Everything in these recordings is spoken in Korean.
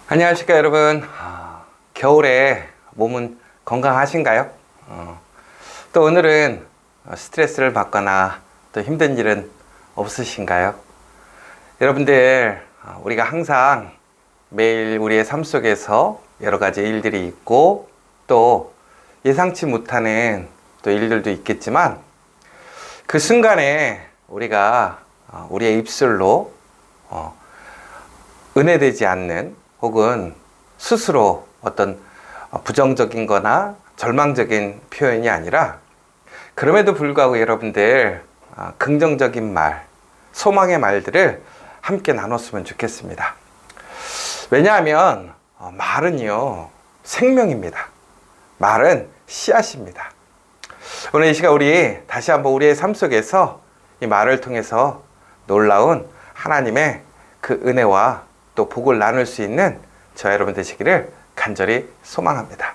안녕하십니까 여러분. 겨울에 몸은 건강하신가요? 또 오늘은 스트레스를 받거나 또 힘든 일은 없으신가요? 여러분들, 우리가 항상 매일 우리의 삶 속에서 여러 가지 일들이 있고 또 예상치 못하는 또 일들도 있겠지만 그 순간에 우리가 우리의 입술로 은혜되지 않는 혹은 스스로 어떤 부정적인 거나 절망적인 표현이 아니라 그럼에도 불구하고 여러분들 긍정적인 말, 소망의 말들을 함께 나눴으면 좋겠습니다. 왜냐하면 말은요 생명입니다. 말은 씨앗입니다. 오늘 이 시간 우리 다시 한번 우리의 삶 속에서 이 말을 통해서 놀라운 하나님의 그 은혜와 또 복을 나눌 수 있는 저와 여러분 되시기를 간절히 소망합니다.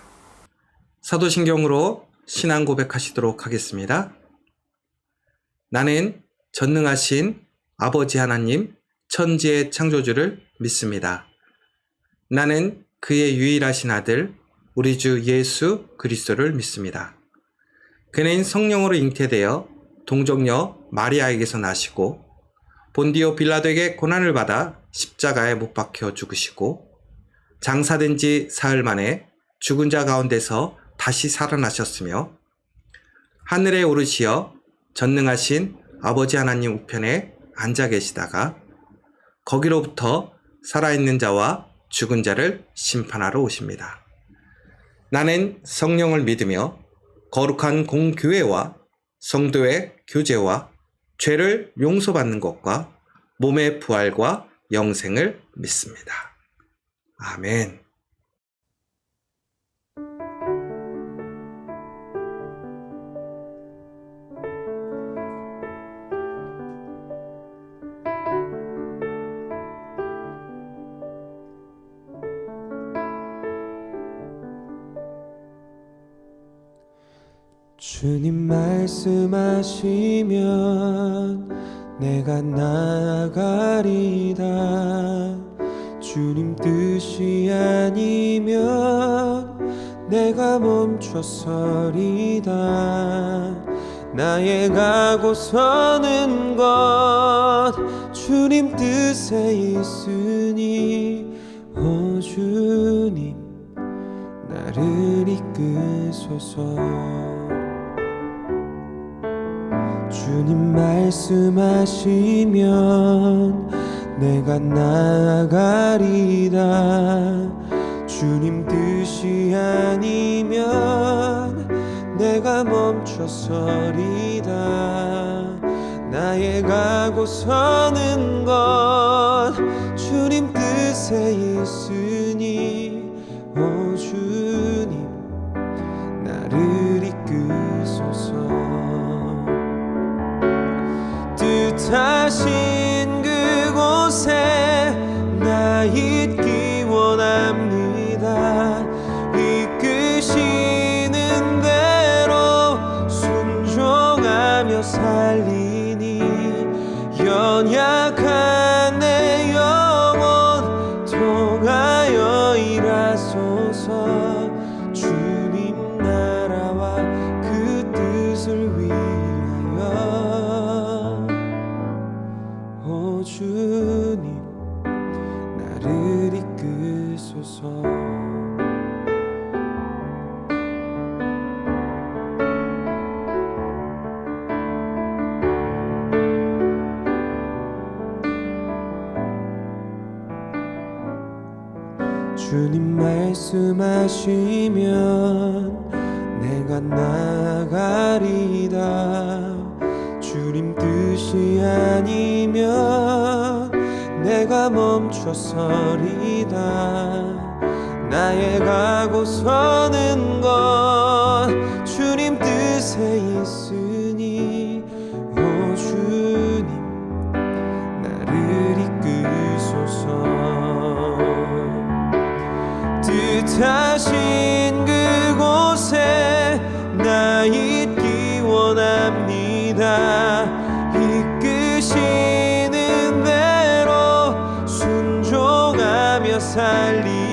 사도신경으로 신앙 고백하시도록 하겠습니다. 나는 전능하신 아버지 하나님 천지의 창조주를 믿습니다. 나는 그의 유일하신 아들 우리 주 예수 그리스도를 믿습니다. 그는 성령으로 잉태되어 동정녀 마리아에게서 나시고 본디오 빌라도에게 고난을 받아 십자가에 못 박혀 죽으시고 장사된 지 사흘 만에 죽은 자 가운데서 다시 살아나셨으며 하늘에 오르시어 전능하신 아버지 하나님 우편에 앉아 계시다가 거기로부터 살아있는 자와 죽은 자를 심판하러 오십니다. 나는 성령을 믿으며 거룩한 공교회와 성도의 교제와 죄를 용서받는 것과 몸의 부활과 영생을 믿습니다. 아멘. 주님 말씀하시면 내가 나아가리다. 주님 뜻이 아니면 내가 멈춰서리다. 나의 가고 서는 것 주님 뜻에 있으니 오 주님 나를 이끄소서. 주님 말씀하시면 내가 나아가리다. 주님 뜻이 아니면 내가 멈춰서리다. 나의 가고 서는 것 주님 뜻에 있으니 오 주님 나를 이끄소서. 뜻하신 그곳에 나 있기 원합니다. 이끄시는 대로 순종하며 살리니 연약한 내 영혼 통하여 일하소서. 주님 나라와 그 뜻을 위하여 오 주님 나를 이끄소서. 주님 말씀하시면 내가 나아가리다. 주님 뜻이 아니면 내가 멈춰서리다. 나의 가고 서는 것 주님 뜻에 있으니 오 주님 나를 이끄소서. 뜻하신 그곳에 나 있기 원합니다. 이끄시는 대로 순종하며 살리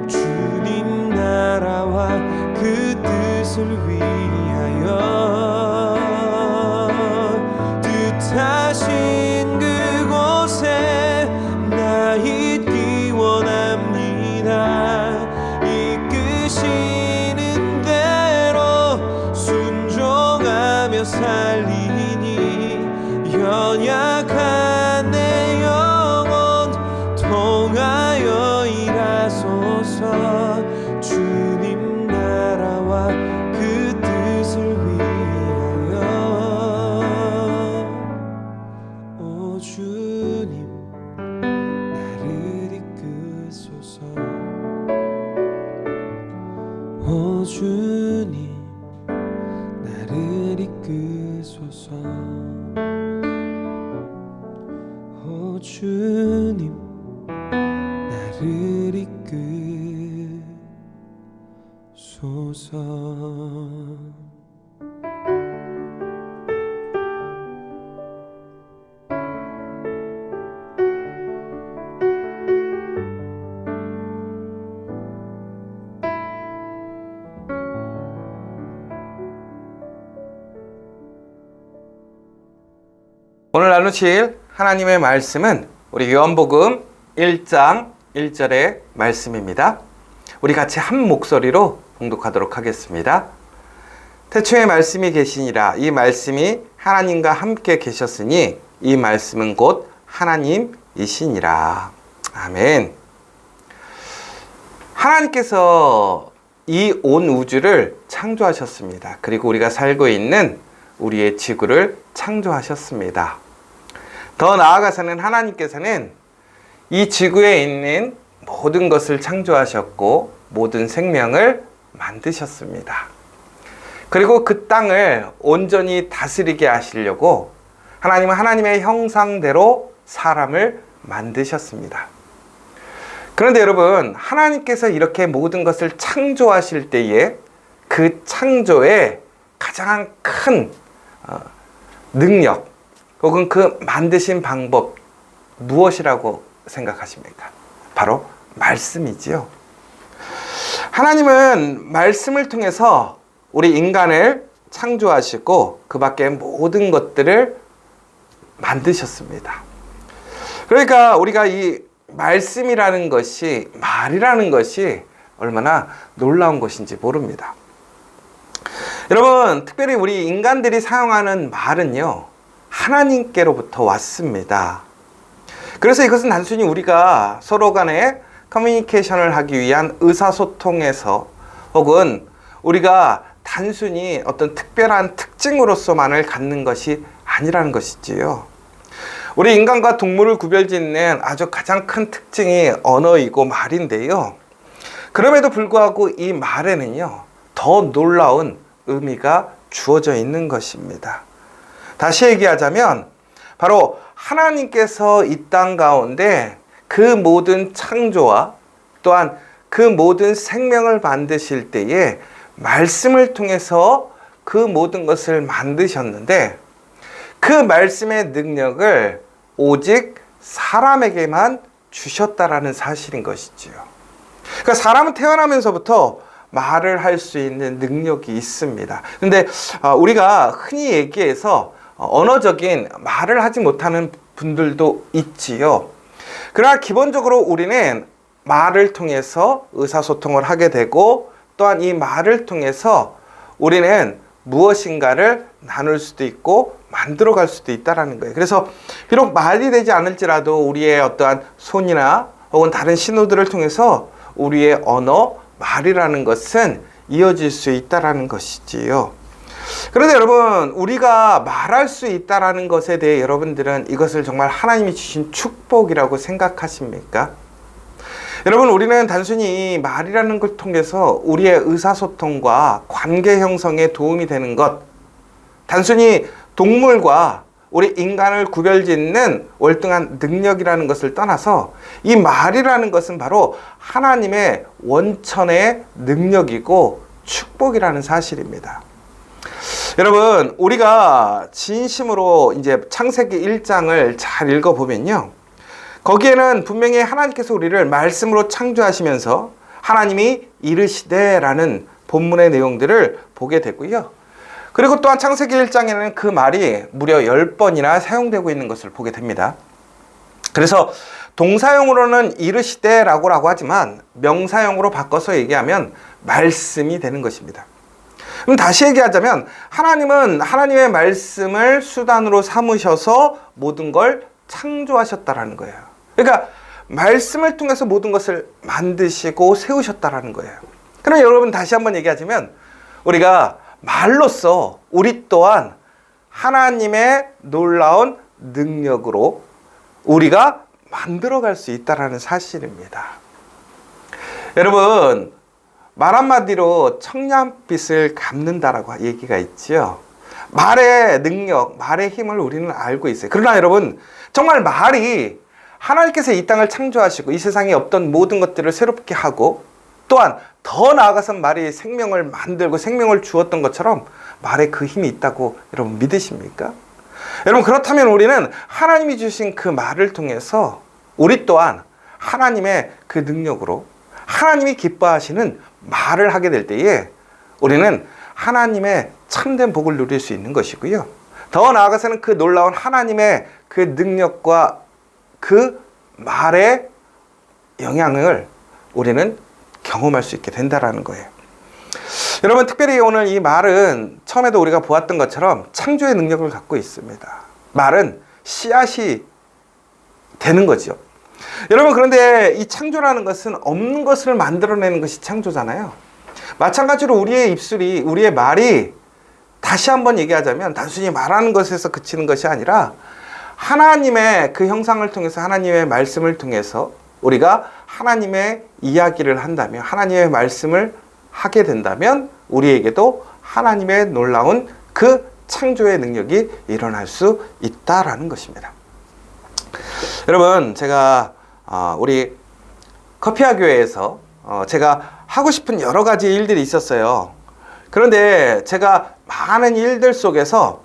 주님 나라와 그 뜻을 위하여 뜻하신 그곳에 나 있기 원합니다. 이끄시는 대로 순종하며 살리니 연약한 내 영혼 통하여 일하소서. 주님 나라와 그 뜻을 위하여 오 주님 나를 이끄소서. 오 주님 나를 이끄소서. 오 주님 나를 이끄소서. 오늘 나누실 하나님의 말씀은 우리 요한복음 1장 1절의 말씀입니다. 우리 같이 한 목소리로 봉독하도록 하겠습니다. 태초에 말씀이 계시니라. 이 말씀이 하나님과 함께 계셨으니 이 말씀은 곧 하나님이시니라. 아멘. 하나님께서 이 온 우주를 창조하셨습니다. 그리고 우리가 살고 있는 우리의 지구를 창조하셨습니다. 더 나아가서는 하나님께서는 이 지구에 있는 모든 것을 창조하셨고 모든 생명을 만드셨습니다. 그리고 그 땅을 온전히 다스리게 하시려고 하나님은 하나님의 형상대로 사람을 만드셨습니다. 그런데 여러분, 하나님께서 이렇게 모든 것을 창조하실 때에 그 창조의 가장 큰 능력 혹은 그 만드신 방법 무엇이라고 생각하십니까? 바로 말씀이지요. 하나님은 말씀을 통해서 우리 인간을 창조하시고 그 밖에 모든 것들을 만드셨습니다. 그러니까 우리가 이 말씀이라는 것이, 말이라는 것이 얼마나 놀라운 것인지 모릅니다. 여러분, 특별히 우리 인간들이 사용하는 말은요, 하나님께로부터 왔습니다. 그래서 이것은 단순히 우리가 서로 간에 커뮤니케이션을 하기 위한 의사소통에서 혹은 우리가 단순히 어떤 특별한 특징으로서만을 갖는 것이 아니라는 것이지요. 우리 인간과 동물을 구별짓는 아주 가장 큰 특징이 언어이고 말인데요. 그럼에도 불구하고 이 말에는요, 더 놀라운 의미가 주어져 있는 것입니다. 다시 얘기하자면 바로 하나님께서 이 땅 가운데 그 모든 창조와 또한 그 모든 생명을 만드실 때에 말씀을 통해서 그 모든 것을 만드셨는데 그 말씀의 능력을 오직 사람에게만 주셨다라는 사실인 것이지요. 그러니까 사람은 태어나면서부터 말을 할 수 있는 능력이 있습니다. 근데 우리가 흔히 얘기해서 언어적인 말을 하지 못하는 분들도 있지요. 그러나 기본적으로 우리는 말을 통해서 의사소통을 하게 되고 또한 이 말을 통해서 우리는 무엇인가를 나눌 수도 있고 만들어 갈 수도 있다는 거예요. 그래서 비록 말이 되지 않을지라도 우리의 어떠한 손이나 혹은 다른 신호들을 통해서 우리의 언어, 말이라는 것은 이어질 수 있다는 것이지요. 그런데 여러분, 우리가 말할 수 있다는 것에 대해 여러분들은 이것을 정말 하나님이 주신 축복이라고 생각하십니까? 여러분, 우리는 단순히 이 말이라는 걸 통해서 우리의 의사소통과 관계 형성에 도움이 되는 것, 단순히 동물과 우리 인간을 구별짓는 월등한 능력이라는 것을 떠나서 이 말이라는 것은 바로 하나님의 원천의 능력이고 축복이라는 사실입니다. 여러분, 우리가 진심으로 이제 창세기 1장을 잘 읽어보면요, 거기에는 분명히 하나님께서 우리를 말씀으로 창조하시면서 하나님이 이르시되라는 본문의 내용들을 보게 되고요. 그리고 또한 창세기 1장에는 그 말이 무려 10번이나 사용되고 있는 것을 보게 됩니다. 그래서 동사용으로는 이르시되라고 하지만 명사용으로 바꿔서 얘기하면 말씀이 되는 것입니다. 그럼 다시 얘기하자면 하나님은 하나님의 말씀을 수단으로 삼으셔서 모든 걸 창조하셨다라는 거예요. 그러니까 말씀을 통해서 모든 것을 만드시고 세우셨다라는 거예요. 그럼 여러분 다시 한번 얘기하자면 우리가 말로써 우리 또한 하나님의 놀라운 능력으로 우리가 만들어갈 수 있다는 사실입니다. 여러분 말 한마디로 청량빛을 갚는다라고 얘기가 있지요. 말의 능력, 말의 힘을 우리는 알고 있어요. 그러나 여러분 정말 말이 하나님께서 이 땅을 창조하시고 이 세상에 없던 모든 것들을 새롭게 하고 또한 더 나아가서 말이 생명을 만들고 생명을 주었던 것처럼 말에 그 힘이 있다고 여러분 믿으십니까? 여러분 그렇다면 우리는 하나님이 주신 그 말을 통해서 우리 또한 하나님의 그 능력으로 하나님이 기뻐하시는 말을 하게 될 때에 우리는 하나님의 참된 복을 누릴 수 있는 것이고요. 더 나아가서는 그 놀라운 하나님의 그 능력과 그 말의 영향을 우리는 경험할 수 있게 된다라는 거예요. 여러분 특별히 오늘 이 말은 처음에도 우리가 보았던 것처럼 창조의 능력을 갖고 있습니다. 말은 씨앗이 되는 거죠. 여러분 그런데 이 창조라는 것은 없는 것을 만들어내는 것이 창조잖아요. 마찬가지로 우리의 입술이 우리의 말이 다시 한번 얘기하자면 단순히 말하는 것에서 그치는 것이 아니라 하나님의 그 형상을 통해서 하나님의 말씀을 통해서 우리가 하나님의 이야기를 한다면 하나님의 말씀을 하게 된다면 우리에게도 하나님의 놀라운 그 창조의 능력이 일어날 수 있다라는 것입니다. 여러분 제가 우리 커피아 교회에서 제가 하고 싶은 여러 가지 일들이 있었어요. 그런데 제가 많은 일들 속에서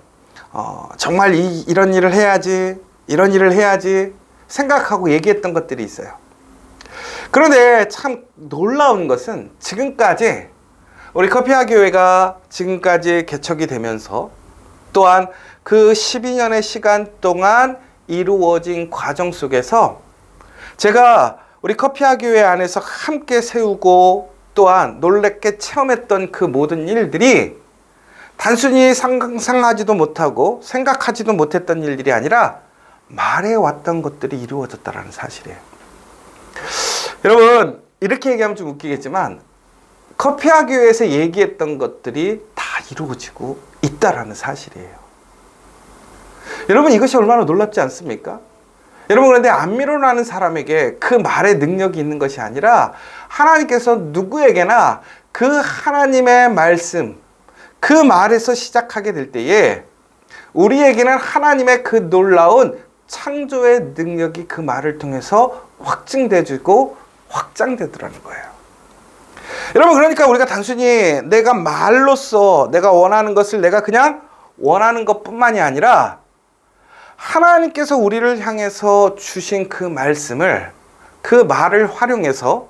정말 이런 일을 해야지 이런 일을 해야지 생각하고 얘기했던 것들이 있어요. 그런데 참 놀라운 것은 지금까지 우리 커피아 교회가 지금까지 개척이 되면서 또한 그 12년의 시간 동안 이루어진 과정 속에서 제가 우리 커피아 교회 안에서 함께 세우고 또한 놀랍게 체험했던 그 모든 일들이 단순히 상상하지도 못하고 생각하지도 못했던 일들이 아니라 말해왔던 것들이 이루어졌다는 사실이에요. 여러분 이렇게 얘기하면 좀 웃기겠지만 커피아 교회에서 얘기했던 것들이 다 이루어지고 있다라는 사실이에요. 여러분 이것이 얼마나 놀랍지 않습니까? 여러분 그런데 안미로라는 사람에게 그 말의 능력이 있는 것이 아니라 하나님께서 누구에게나 그 하나님의 말씀 그 말에서 시작하게 될 때에 우리에게는 하나님의 그 놀라운 창조의 능력이 그 말을 통해서 확증되고 확장되더라는 거예요. 여러분 그러니까 우리가 단순히 내가 말로써 내가 원하는 것을 내가 그냥 원하는 것뿐만이 아니라 하나님께서 우리를 향해서 주신 그 말씀을 그 말을 활용해서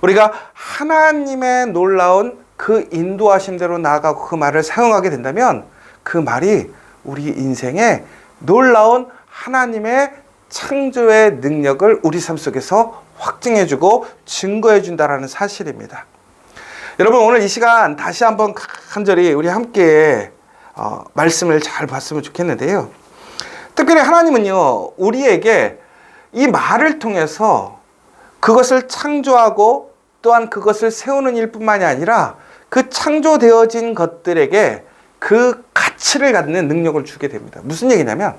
우리가 하나님의 놀라운 그 인도하심대로 나아가고 그 말을 사용하게 된다면 그 말이 우리 인생에 놀라운 하나님의 창조의 능력을 우리 삶 속에서 확증해주고 증거해준다라는 사실입니다. 여러분 오늘 이 시간 다시 한번 간절히 우리 함께 말씀을 잘 봤으면 좋겠는데요. 특별히 하나님은요 우리에게 이 말을 통해서 그것을 창조하고 또한 그것을 세우는 일뿐만이 아니라 그 창조되어진 것들에게 그 가치를 갖는 능력을 주게 됩니다. 무슨 얘기냐면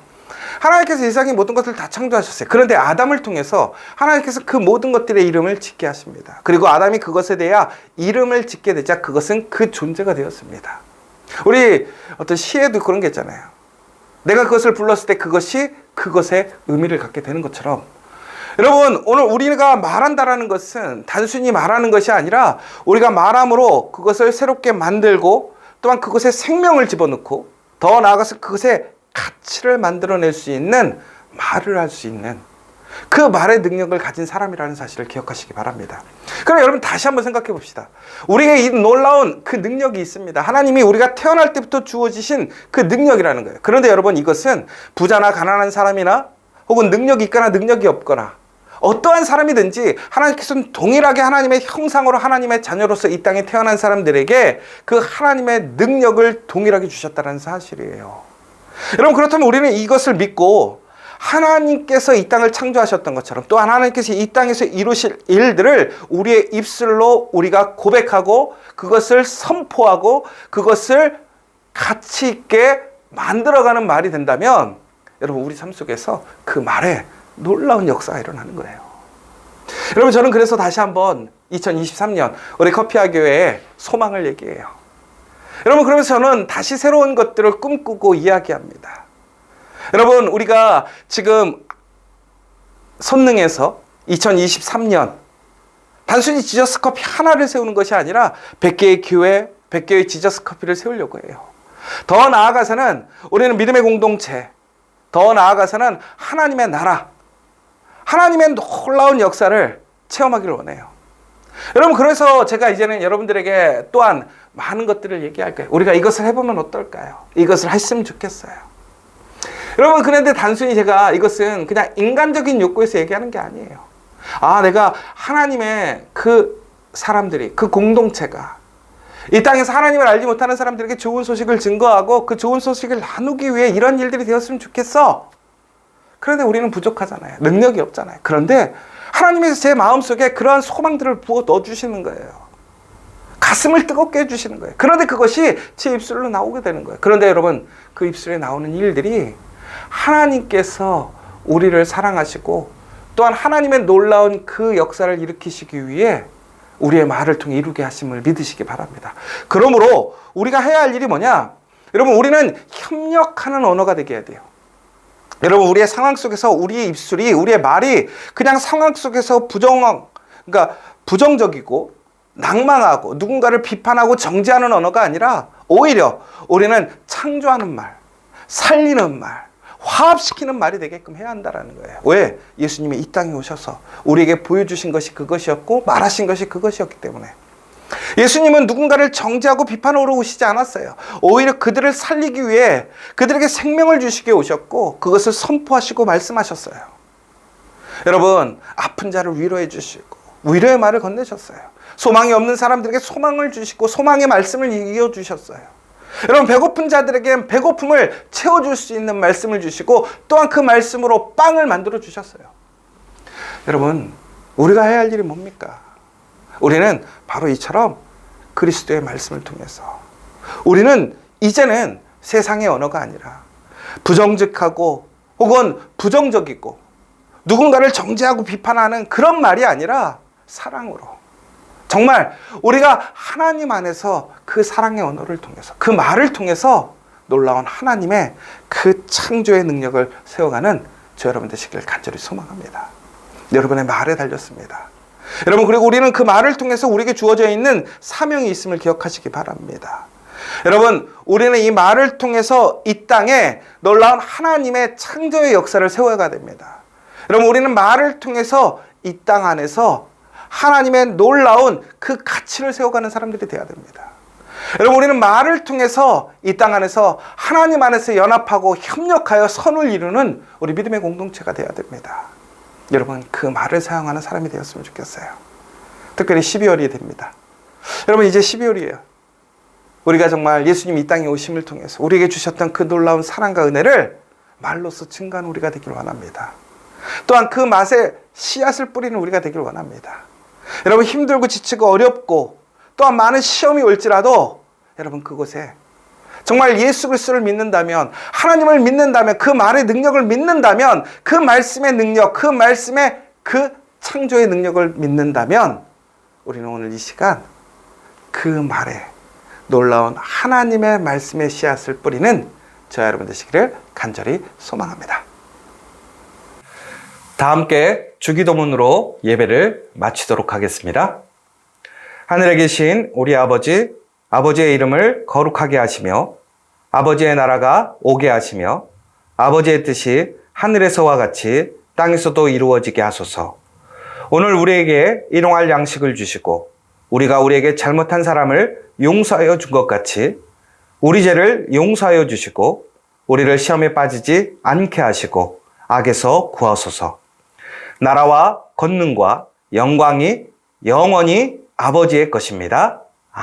하나님께서 세상의 모든 것을 다 창조하셨어요. 그런데 아담을 통해서 하나님께서 그 모든 것들의 이름을 짓게 하십니다. 그리고 아담이 그것에 대해 이름을 짓게 되자 그것은 그 존재가 되었습니다. 우리 어떤 시에도 그런 게 있잖아요. 내가 그것을 불렀을 때 그것이 그것의 의미를 갖게 되는 것처럼 여러분 오늘 우리가 말한다라는 것은 단순히 말하는 것이 아니라 우리가 말함으로 그것을 새롭게 만들고 또한 그것에 생명을 집어넣고 더 나아가서 그것에 가치를 만들어낼 수 있는 말을 할 수 있는 그 말의 능력을 가진 사람이라는 사실을 기억하시기 바랍니다. 그럼 여러분 다시 한번 생각해 봅시다. 우리에게 이 놀라운 그 능력이 있습니다. 하나님이 우리가 태어날 때부터 주어지신 그 능력이라는 거예요. 그런데 여러분 이것은 부자나 가난한 사람이나 혹은 능력이 있거나 능력이 없거나 어떠한 사람이든지 하나님께서는 동일하게 하나님의 형상으로 하나님의 자녀로서 이 땅에 태어난 사람들에게 그 하나님의 능력을 동일하게 주셨다는 사실이에요. 여러분 그렇다면 우리는 이것을 믿고 하나님께서 이 땅을 창조하셨던 것처럼 또 하나님께서 이 땅에서 이루실 일들을 우리의 입술로 우리가 고백하고 그것을 선포하고 그것을 가치 있게 만들어가는 말이 된다면 여러분 우리 삶 속에서 그 말에 놀라운 역사가 일어나는 거예요. 여러분 저는 그래서 다시 한번 2023년 우리 커피아 교회의 소망을 얘기해요. 여러분 그러면서 저는 다시 새로운 것들을 꿈꾸고 이야기합니다. 여러분 우리가 지금 선능에서 2023년 단순히 지저스 커피 하나를 세우는 것이 아니라 100개의 교회, 100개의 지저스 커피를 세우려고 해요. 더 나아가서는 우리는 믿음의 공동체, 더 나아가서는 하나님의 나라, 하나님의 놀라운 역사를 체험하기를 원해요. 여러분 그래서 제가 이제는 여러분들에게 또한 많은 것들을 얘기할 거예요. 우리가 이것을 해보면 어떨까요? 이것을 했으면 좋겠어요. 여러분 그런데 단순히 제가 이것은 그냥 인간적인 욕구에서 얘기하는 게 아니에요. 내가 하나님의 그 사람들이, 그 공동체가 이 땅에서 하나님을 알지 못하는 사람들에게 좋은 소식을 증거하고 그 좋은 소식을 나누기 위해 이런 일들이 되었으면 좋겠어. 그런데 우리는 부족하잖아요. 능력이 없잖아요. 그런데 하나님께서 제 마음속에 그러한 소망들을 부어 넣어주시는 거예요. 가슴을 뜨겁게 해주시는 거예요. 그런데 그것이 제 입술로 나오게 되는 거예요. 그런데 여러분 그 입술에 나오는 일들이 하나님께서 우리를 사랑하시고 또한 하나님의 놀라운 그 역사를 일으키시기 위해 우리의 말을 통해 이루게 하심을 믿으시기 바랍니다. 그러므로 우리가 해야 할 일이 뭐냐? 여러분 우리는 협력하는 언어가 되게 해야 돼요. 여러분 우리의 상황 속에서 우리의 입술이, 우리의 말이 그냥 상황 속에서 부정적이고 낭망하고 누군가를 비판하고 정죄하는 언어가 아니라 오히려 우리는 창조하는 말, 살리는 말, 화합시키는 말이 되게끔 해야 한다는 거예요. 왜? 예수님이 이 땅에 오셔서 우리에게 보여주신 것이 그것이었고 말하신 것이 그것이었기 때문에. 예수님은 누군가를 정죄하고 비판하러 오시지 않았어요. 오히려 그들을 살리기 위해 그들에게 생명을 주시게 오셨고 그것을 선포하시고 말씀하셨어요. 여러분 아픈 자를 위로해 주시고 위로의 말을 건네셨어요. 소망이 없는 사람들에게 소망을 주시고 소망의 말씀을 이어주셨어요. 여러분 배고픈 자들에게 배고픔을 채워줄 수 있는 말씀을 주시고 또한 그 말씀으로 빵을 만들어 주셨어요. 여러분 우리가 해야 할 일이 뭡니까? 우리는 바로 이처럼 그리스도의 말씀을 통해서 우리는 이제는 세상의 언어가 아니라 부정직하고 혹은 부정적이고 누군가를 정죄하고 비판하는 그런 말이 아니라 사랑으로 정말 우리가 하나님 안에서 그 사랑의 언어를 통해서 그 말을 통해서 놀라운 하나님의 그 창조의 능력을 세워가는 저 여러분 되시기를 간절히 소망합니다. 여러분의 말에 달렸습니다. 여러분 그리고 우리는 그 말을 통해서 우리에게 주어져 있는 사명이 있음을 기억하시기 바랍니다. 여러분 우리는 이 말을 통해서 이 땅에 놀라운 하나님의 창조의 역사를 세워가야 됩니다. 여러분 우리는 말을 통해서 이 땅 안에서 하나님의 놀라운 그 가치를 세워가는 사람들이 되어야 됩니다. 여러분 우리는 말을 통해서 이 땅 안에서 하나님 안에서 연합하고 협력하여 선을 이루는 우리 믿음의 공동체가 되어야 됩니다. 여러분 그 말을 사용하는 사람이 되었으면 좋겠어요. 특별히 12월이 됩니다. 여러분 이제 12월이에요. 우리가 정말 예수님 이 땅에 오심을 통해서 우리에게 주셨던 그 놀라운 사랑과 은혜를 말로써 증거하는 우리가 되기를 원합니다. 또한 그 맛에 씨앗을 뿌리는 우리가 되기를 원합니다. 여러분 힘들고 지치고 어렵고 또한 많은 시험이 올지라도 여러분 그곳에 정말 예수 그리스도를 믿는다면 하나님을 믿는다면 그 말의 능력을 믿는다면 그 말씀의 능력 그 말씀의 그 창조의 능력을 믿는다면 우리는 오늘 이 시간 그 말에 놀라운 하나님의 말씀의 씨앗을 뿌리는 저와 여러분 되시기를 간절히 소망합니다. 다 함께 주기도문으로 예배를 마치도록 하겠습니다. 하늘에 계신 우리 아버지, 아버지의 이름을 거룩하게 하시며 아버지의 나라가 오게 하시며 아버지의 뜻이 하늘에서와 같이 땅에서도 이루어지게 하소서. 오늘 우리에게 일용할 양식을 주시고 우리가 우리에게 잘못한 사람을 용서하여 준 것 같이 우리 죄를 용서하여 주시고 우리를 시험에 빠지지 않게 하시고 악에서 구하소서. 나라와 권능과 영광이 영원히 아버지의 것입니다.